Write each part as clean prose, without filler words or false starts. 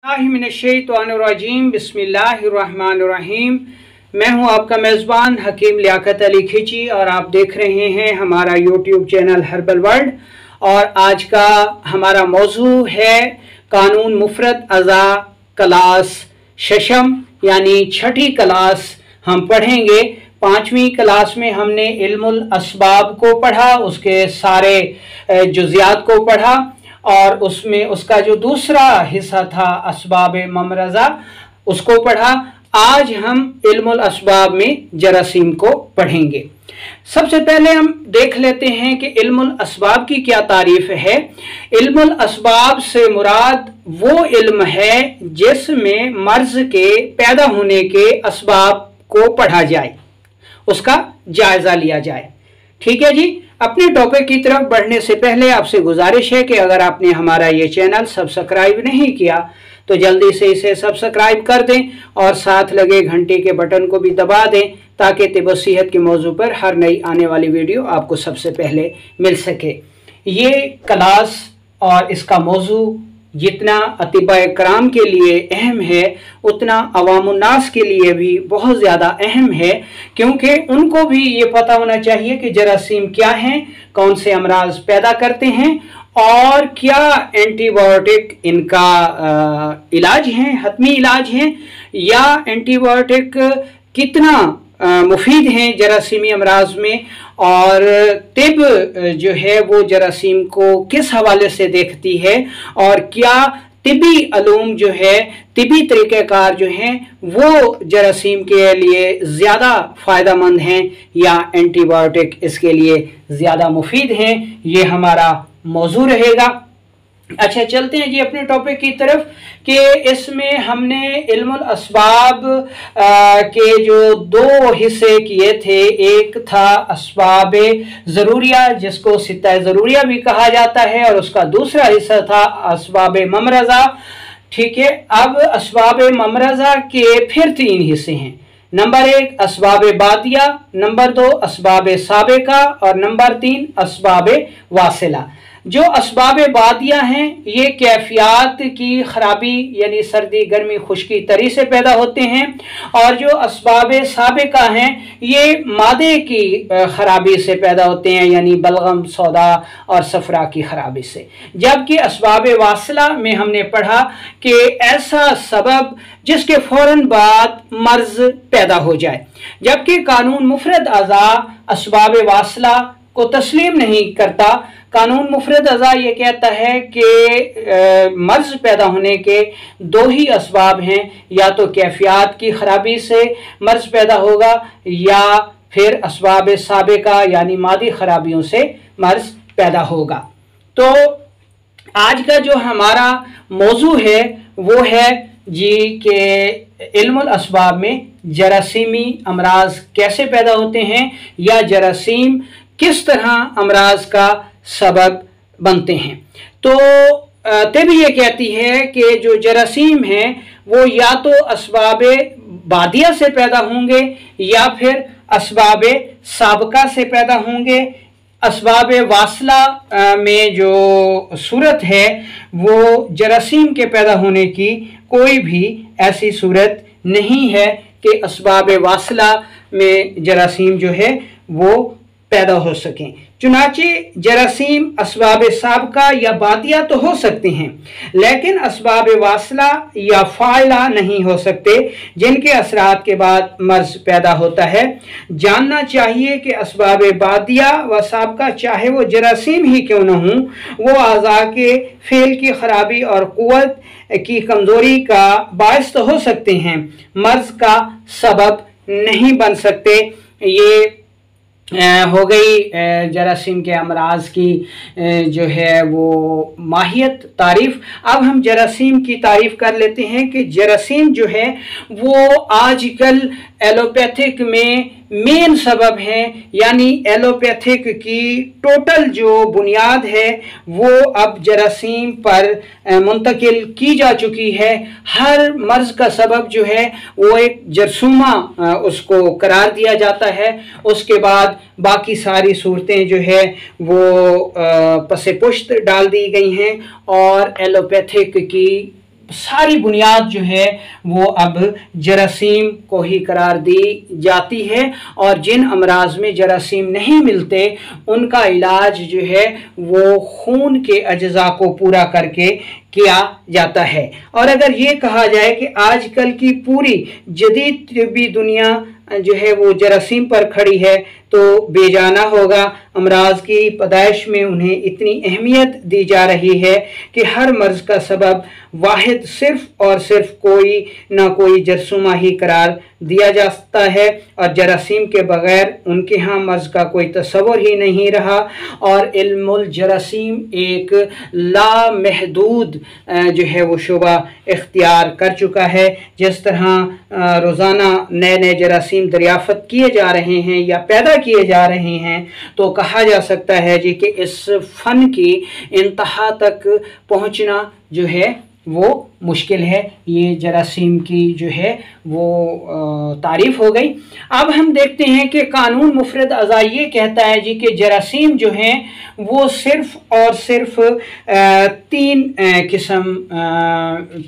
मिनश्शैतानिर्रजीम बिस्मिल्लाहिर्रहमानिर्रहीम। मैं हूं आपका मेज़बान हकीम लियाकत अली खिची और आप देख रहे हैं हमारा यूट्यूब चैनल हर्बल वर्ल्ड। और आज का हमारा मौजू है कानून मुफरद अज़ा क्लास शशम, यानी छठी क्लास हम पढ़ेंगे। पाँचवीं क्लास में हमने इल्मुल असबाब को पढ़ा, उसके सारे जुज़ियात को पढ़ा और उसमें उसका जो दूसरा हिस्सा था असबाब ममरज़ा उसको पढ़ा। आज हम इल्मुल असबाब में जरासीम को पढ़ेंगे। सबसे पहले हम देख लेते हैं कि इल्मुल असबाब की क्या तारीफ है। इल्मुल असबाब से मुराद वो इल्म है जिसमें मर्ज के पैदा होने के असबाब को पढ़ा जाए, उसका जायजा लिया जाए। ठीक है जी। अपने टॉपिक की तरफ बढ़ने से पहले आपसे गुजारिश है कि अगर आपने हमारा ये चैनल सब्सक्राइब नहीं किया तो जल्दी से इसे सब्सक्राइब कर दें और साथ लगे घंटे के बटन को भी दबा दें ताकि तिब सेहत के मौजू पर हर नई आने वाली वीडियो आपको सबसे पहले मिल सके। ये क्लास और इसका मौजू जितना अतिबा कराम के लिए अहम है उतना अवामुन्नास के लिए भी बहुत ज़्यादा अहम है, क्योंकि उनको भी ये पता होना चाहिए कि जरासीम क्या हैं, कौन से अमराज पैदा करते हैं और क्या एंटीबायोटिक इनका इलाज हैं, हतमी इलाज हैं, या एंटीबायोटिक कितना मुफीद हैं जरासीमी अमराज में, और तिब जो है वो जरासीम को किस हवाले से देखती है और क्या तिबी अलूम जो है, तिबी तरीक़ेकार जो हैं वो जरासीम के लिए ज़्यादा फ़ायदेमंद हैं या एंटीबायोटिक इसके लिए ज़्यादा मुफीद हैं। ये हमारा मौजू रहेगा। अच्छा, चलते हैं जी अपने टॉपिक की तरफ कि इसमें हमने इल्मुल असबाब के जो दो हिस्से किए थे। एक था असबाब ज़रूरिया जिसको सित्ता ज़रूरिया भी कहा जाता है और उसका दूसरा हिस्सा था असबाब ममरज़ा। ठीक है। अब असबाब ममरज़ा के फिर तीन हिस्से हैं। नंबर एक असबाब बादिया, नंबर दो असबाब साबिका और नंबर तीन असबाब वासिला। जो असबाब बादिया हैं ये कैफियत की ख़राबी यानी सर्दी गर्मी खुश्की तरी से पैदा होते हैं, और जो असबाब साबिका हैं ये मादे की ख़राबी से पैदा होते हैं यानी बलगम सौदा और सफरा की ख़राबी से। जबकि असबाब वासिला में हमने पढ़ा कि ऐसा सबब जिसके फ़ौरन बाद मर्ज पैदा हो जाए, जबकि कानून मुफरद अज़ा असबाब वासिला को तस्लीम नहीं करता। कानून मुफरद अज़ा ये कहता है कि मर्ज पैदा होने के दो ही असबाब हैं, या तो कैफियत की ख़राबी से मर्ज पैदा होगा या फिर असबाब साबिका यानी मादी ख़राबियों से मर्ज पैदा होगा। तो आज का जो हमारा मौजू है वो है जी कि इल्मुल असबाब में जरासीमी अमराज कैसे पैदा होते हैं या जरासीम किस तरह अमराज का सबब बनते हैं। तो तिब ये कहती है कि जो जरासीम हैं वो या तो असबाब बादिया से पैदा होंगे या फिर असबाब साबिका से पैदा होंगे। असबाब वासिला में जो सूरत है वो जरासीम के पैदा होने की कोई भी ऐसी सूरत नहीं है कि असबाब वासिला में जरासीम जो है वो पैदा हो सकें। चुनाचे जरासीम असबाब साबिका या बादिया तो हो सकते हैं, लेकिन असबाब वासिला या फाइला नहीं हो सकते जिनके असरात के बाद मर्ज पैदा होता है। जानना चाहिए कि असबाब बादिया व साबिका चाहे वो जरासीम ही क्यों न हों, वो आज़ा के फेल की ख़राबी और क़ुव्वत की कमज़ोरी का बायस तो हो सकते हैं, मर्ज का सबब नहीं बन सकते। ये हो गई जरासीम के अमराज की जो है वो माहियत तारीफ़। अब हम जरासीम की तारीफ़ कर लेते हैं कि जरासीम जो है वो आजकल एलोपैथिक में मेन सबब है, यानी एलोपैथिक की टोटल जो बुनियाद है वो अब जरासीम पर मुंतकिल की जा चुकी है। हर मर्ज का सबब जो है वो एक जरसूमा उसको करार दिया जाता है, उसके बाद बाकी सारी सूरतें जो है वो पसे पुश्त डाल दी गई हैं और एलोपैथिक की सारी बुनियाद जो है वो अब जरासीम को ही करार दी जाती है, और जिन अमराज में जरासीम नहीं मिलते उनका इलाज जो है वो खून के अज्जा को पूरा करके किया जाता है। और अगर ये कहा जाए कि आजकल की पूरी जदीद तिब्बी दुनिया जो है वो जरासीम पर खड़ी है तो बेजाना होगा। अमराज की पैदाइश में उन्हें इतनी अहमियत दी जा रही है कि हर मर्ज का सबब वाहिद सिर्फ और सिर्फ कोई ना कोई जरसूमा ही करार दिया जाता है, और जरासीम के बगैर उनके यहाँ मर्ज का कोई तस्वर ही नहीं रहा। और इल्मुल जरासीम एक लामहदूद जो है वो शोबा इख्तियार कर चुका है। जिस तरह रोज़ाना नए नए जरासीम दरियाफ़त किए जा रहे हैं या पैदा किए जा रहे हैं, तो कहा जा सकता है जी कि इस फ़न की इंतहा तक पहुँचना जो है वो मुश्किल है। ये जरासीम की जो है वो तारीफ़ हो गई। अब हम देखते हैं कि कानून मुफरद अज़ा ये कहता है जी कि जरासीम जो हैं वो सिर्फ़ और सिर्फ 3 किस्म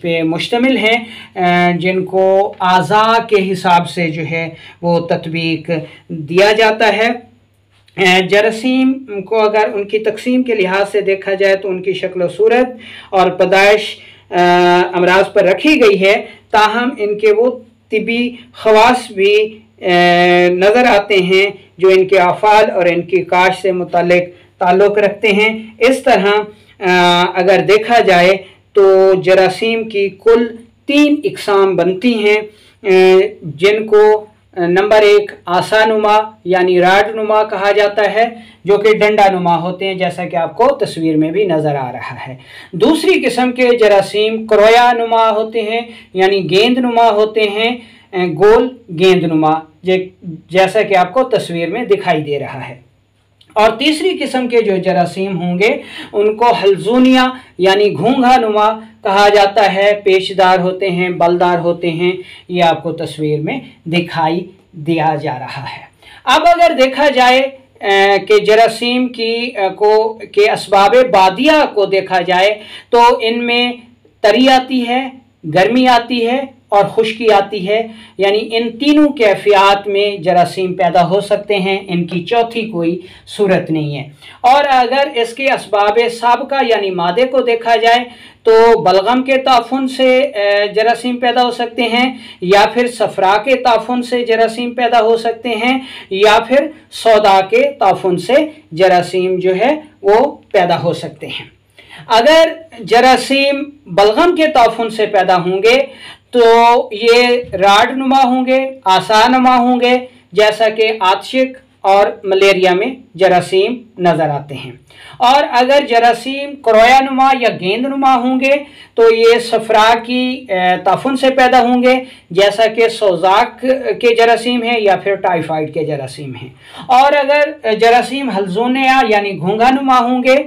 पे मुश्तमिल हैं, जिनको आज़ा के हिसाब से जो है वो तत्वीक दिया जाता है। जरासीम को अगर उनकी तकसीम के लिहाज से देखा जाए तो उनकी शक्ल सूरत और पैदाइश अमराज पर रखी गई है, ताहम इनके वो तिबी खवास भी नज़र आते हैं जो इनके अफ़ाल और इनकी काश से मुतालिक ताल्लुक़ रखते हैं। इस तरह अगर देखा जाए तो जरासीम की कुल 3 इक़साम बनती हैं, जिनको नंबर 1 आसानुमा यानी राडनुमा कहा जाता है, जो कि डंडानुमा होते हैं, जैसा कि आपको तस्वीर में भी नज़र आ रहा है। दूसरी किस्म के जरासीम क्रोयानुमा होते हैं यानी गेंदनुमा होते हैं, गोल गेंदनुमा, जैसा कि आपको तस्वीर में दिखाई दे रहा है। और तीसरी किस्म के जो जरासीम होंगे उनको हल्जूनिया यानी घूंघा नुमा कहा जाता है, पेचदार होते हैं, बलदार होते हैं, ये आपको तस्वीर में दिखाई दिया जा रहा है। अब अगर देखा जाए कि जरासीम के असबाब बादिया को देखा जाए तो इनमें तरी आती है, गर्मी आती है और खुश्की आती है, यानी इन तीनों कैफियत में जरासीम पैदा हो सकते हैं, इनकी चौथी कोई सूरत नहीं है। और अगर इसके असबाब साबका यानी मादे को देखा जाए तो बलगम के ताफुन से जरासीम पैदा हो सकते हैं, या फिर सफरा के ताफुन से जरासीम पैदा हो सकते हैं, या फिर सौदा के ताफुन से जरासीम जो है वो पैदा हो सकते हैं। अगर जरासीम बलगम के ताफुन से पैदा होंगे तो ये राडनुमा होंगे, आसानुमा होंगे, जैसा कि आतशिक और मलेरिया में जरासीम नज़र आते हैं। और अगर जरासीम क्रोयानुमा या गेंदनुमा होंगे तो ये सफरा की ताफुन से पैदा होंगे, जैसा कि सोजाक के जरासीम हैं या फिर टाइफाइड के जरासीम हैं। और अगर जरासीम हल्जूनिया यानी घोंघानुमा होंगे,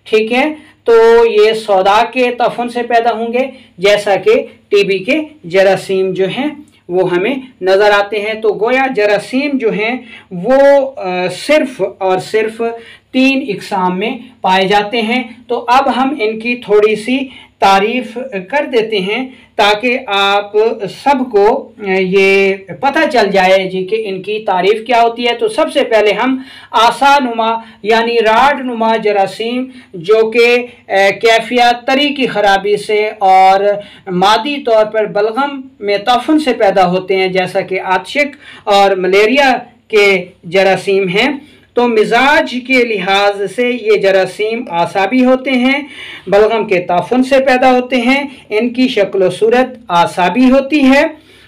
ठीक है, तो ये सौदा के ताफुन से पैदा होंगे, जैसा कि टीबी के जरासीम जो हैं वो हमें नज़र आते हैं। तो गोया जरासीम जो हैं वो सिर्फ़ और सिर्फ 3 इक़साम में पाए जाते हैं। तो अब हम इनकी थोड़ी सी तारीफ़ कर देते हैं ताकि आप सबको ये पता चल जाए जी कि इनकी तारीफ़ क्या होती है। तो सबसे पहले हम आसानुमा यानी राडनुमा जरासीम, जो कि कैफियत तरी की ख़राबी से और मादी तौर पर बलगम में ताफुन से पैदा होते हैं, जैसा कि आतशिक और मलेरिया के जरासीम हैं, तो मिजाज के लिहाज से ये जरासीम आसाबी होते हैं, बलगम के ताफुन से पैदा होते हैं, इनकी शक्ल सूरत आसाबी होती है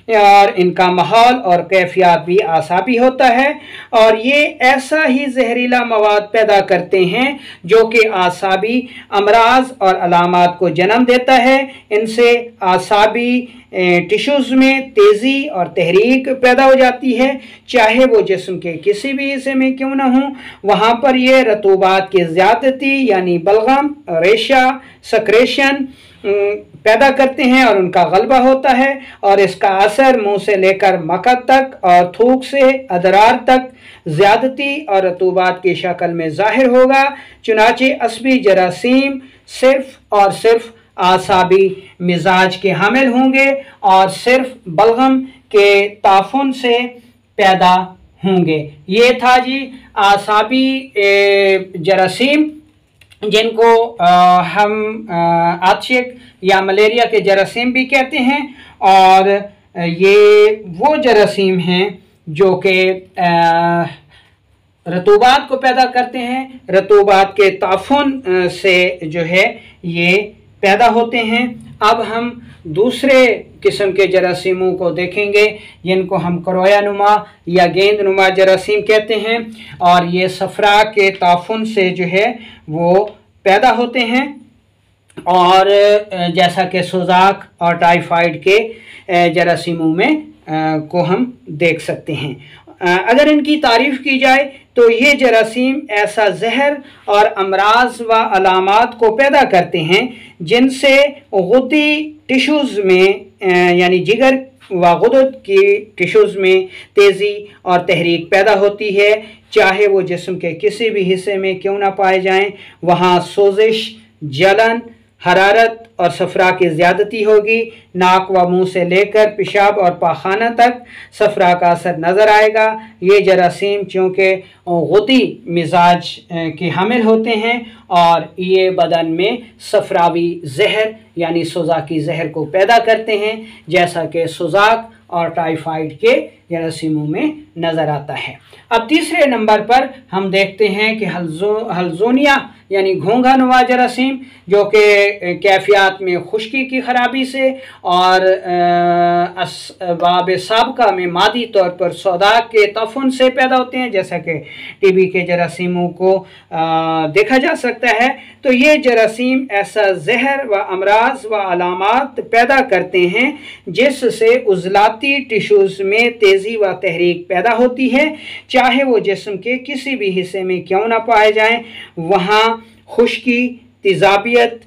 और इनका माहौल और कैफियत भी आसाबी होता है। और ये ऐसा ही जहरीला मवाद पैदा करते हैं जो कि आसाबी अमराज और अलामात को जन्म देता है। इनसे आसाबी टिश्यूज़ में तेज़ी और तहरीक पैदा हो जाती है, चाहे वो जिस्म के किसी भी हिस्से में क्यों ना हो। वहाँ पर ये रतूबात की ज़्यादती यानी बलगम, रेशा, सक्रेशन पैदा करते हैं और उनका गलबा होता है, और इसका असर मुंह से लेकर मकत तक और थूक से अदरार तक ज़्यादती और रतूबात की शक्ल में ज़ाहिर होगा। चुनाचे असबी जरासीम सिर्फ़ और सिर्फ आसाबी मिजाज के हामिल होंगे और सिर्फ बलगम के ताफुन से पैदा होंगे। ये था जी आसाबी जरासीम, जिनको हम आतशिक या मलेरिया के जरासीम भी कहते हैं। और ये वो जरासीम हैं जो कि रतूबात को पैदा करते हैं, रतूबात के ताफुन से जो है ये पैदा होते हैं। अब हम दूसरे किस्म के जरासीमों को देखेंगे जिनको हम करोया नुमा या गेंद नुमा जरासीम कहते हैं, और ये सफरा के ताफुन से जो है वो पैदा होते हैं। और जैसा कि सुजाक और टाइफाइड के जरासीमों में को हम देख सकते हैं। अगर इनकी तारीफ़ की जाए तो ये जरासीम ऐसा जहर और अमराज व अलामात को पैदा करते हैं जिनसे गुद्दी टिश्यूज़ में यानी जिगर व गुदद की टिश्यूज़ में तेज़ी और तहरीक पैदा होती है। चाहे वो जिस्म के किसी भी हिस्से में क्यों ना पाए जाएं, वहाँ सोजिश, जलन, हरारत और सफरा की ज़्यादती होगी। नाक व मुंह से लेकर पेशाब और पाखाना तक सफरा का असर नज़र आएगा। ये जरासीम चूँकि गुद्दी मिजाज के हामिल होते हैं और ये बदन में सफरावी जहर यानी सुजाकी जहर को पैदा करते हैं, जैसा कि सुजाक और टाइफाइड के जरासीमों में नज़र आता है। अब तीसरे नंबर पर हम देखते हैं कि हल्जोनिया यानी घोंघा नुमा जरासीम, जो कि कैफियत में खुश्की की ख़राबी से और असबाब साबका में मादी तौर पर सौदा के तफुन से पैदा होते हैं, जैसा कि टीबी के जरासीमों को देखा जा सकता है। तो ये जरासीम ऐसा जहर व अमराज व अलामात पैदा करते हैं जिससे उज़लाती टिश्यूज़ में तेज़ी व तहरीक पैदा होती है। चाहे वो जिस्म के किसी भी हिस्से में क्यों ना पाए जाएं, वहाँ खुश्की, तेज़ाबियत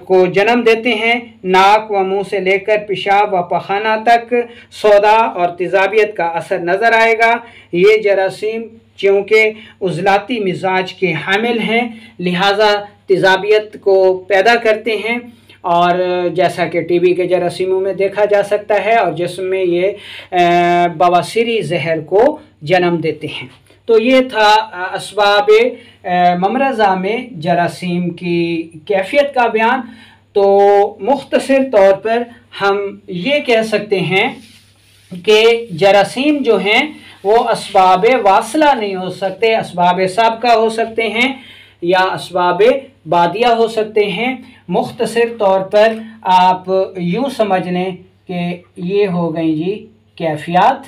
को जन्म देते हैं। नाक व मुंह से लेकर पेशाब व पखाना तक सौदा और तेज़ाबियत का असर नज़र आएगा। ये जरासीम चूँकि उज़लाती मिजाज के हामिल हैं, लिहाजा तेज़ाबियत को पैदा करते हैं और जैसा कि टीबी के जरासीमों में देखा जा सकता है, और जिसमें ये बवासीरी जहर को जन्म देते हैं। तो ये था असबाब ममरज़ा में जरासीम की कैफियत का बयान। तो मुख्तसर तौर पर हम ये कह सकते हैं कि जरासीम जो हैं वो असबाब वासला नहीं हो सकते, असबाब साबका हो सकते हैं या असबाब बादिया हो सकते हैं। मुख्तसर तौर पर आप यूँ समझ लें कि ये हो गई जी कैफियत,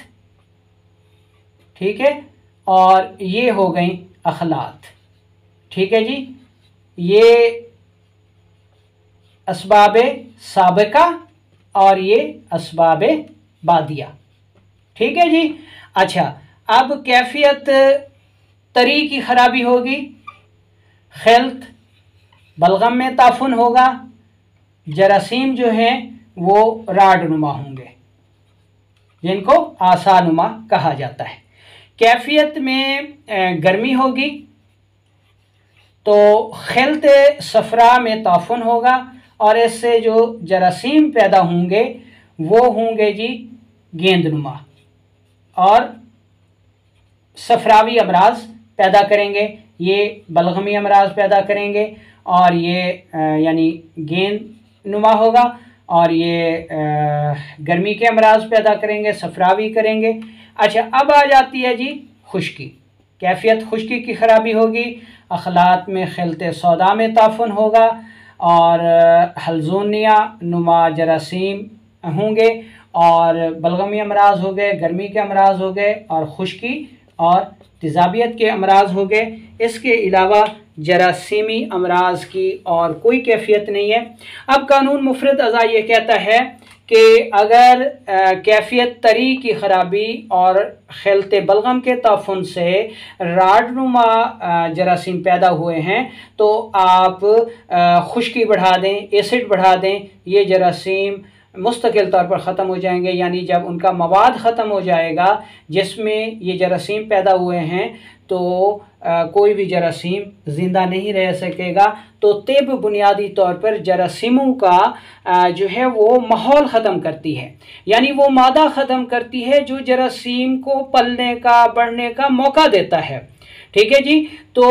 ठीक है, और ये हो गई अखलात, ठीक है जी। ये असबाब साबिका और ये असबाब बादिया, ठीक है जी। अच्छा, अब कैफियत तरी की ख़राबी होगी, खिल्त बलगम में ताफुन होगा, जरासीम जो हैं वो राड नुमा होंगे जिनको आसा नुमा कहा जाता है। कैफियत में गर्मी होगी तो खिल्त सफरा में ताफुन होगा और इससे जो जरासीम पैदा होंगे वो होंगे जी गेंदनुमा और सफरावी अमराज पैदा करेंगे। ये बलगमी अमराज पैदा करेंगे और ये यानी गेंद नुमा होगा और ये गर्मी के अमराज पैदा करेंगे, सफरावी करेंगे। अच्छा, अब आ जाती है जी खुश्की। कैफियत खुश्की की ख़राबी होगी, अखलात में खिलते सौदा में ताफुन होगा और हल्जोनिया नुमा जरासीम होंगे और बलगमी अमराज हो गए, गर्मी के अमराज हो गए और खुश्की और तेज़ाबियत के अमराज हो गए। इसके अलावा जरासीमी अमराज की और कोई कैफियत नहीं है। अब कानून मुफरद अज़ा ये कहता है कि अगर कैफियत तरी की ख़राबी और खिलते बलगम के ताफुन से राडनुमा जरासीम पैदा हुए हैं तो आप खुश्की बढ़ा दें, एसिड बढ़ा दें, ये जरासीम मुस्तकिल तौर पर ख़त्म हो जाएंगे। यानी जब उनका मवाद ख़त्म हो जाएगा जिसमें ये जरासीम पैदा हुए हैं تو कोई भी जरासीम ज़िंदा नहीं रह सकेगा। तो तिब बुनियादी तौर पर जरासीमों का जो है वो माहौल ख़त्म करती है, यानी वो मादा ख़त्म करती है जो जरासीम को पलने का, बढ़ने का मौका देता है। ठीक है जी। तो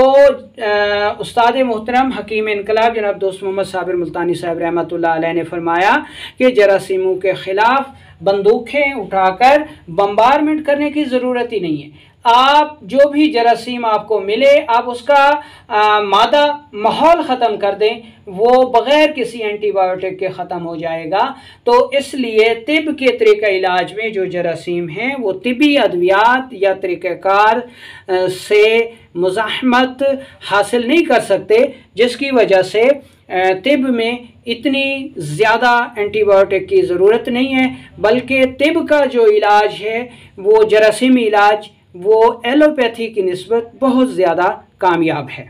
उस्ताद मोहतरम हकीम इनकलाब जनाब दोस्त मोहम्मद साबिर मुल्तानी साहब रहमतुल्लाह अलैह ने फरमाया कि जरासीमों के ख़िलाफ़ बंदूकें उठाकर बम्बारमेंट करने की ज़रूरत ही नहीं है। आप जो भी जरासीम आपको मिले, आप उसका मादा माहौल ख़त्म कर दें, वो बग़ैर किसी एंटीबायोटिक के ख़त्म हो जाएगा। तो इसलिए तिब के तरीक़ा इलाज में जो जरासीम हैं वो तिबी अद्वियात या तरीक़ाकार से मुज़ाहमत हासिल नहीं कर सकते, जिसकी वजह से तिब में इतनी ज़्यादा एंटीबायोटिक की ज़रूरत नहीं है, बल्कि तिब का जो इलाज है वो जरासीमी इलाज वो एलोपैथी की निस्बत बहुत ज़्यादा कामयाब है।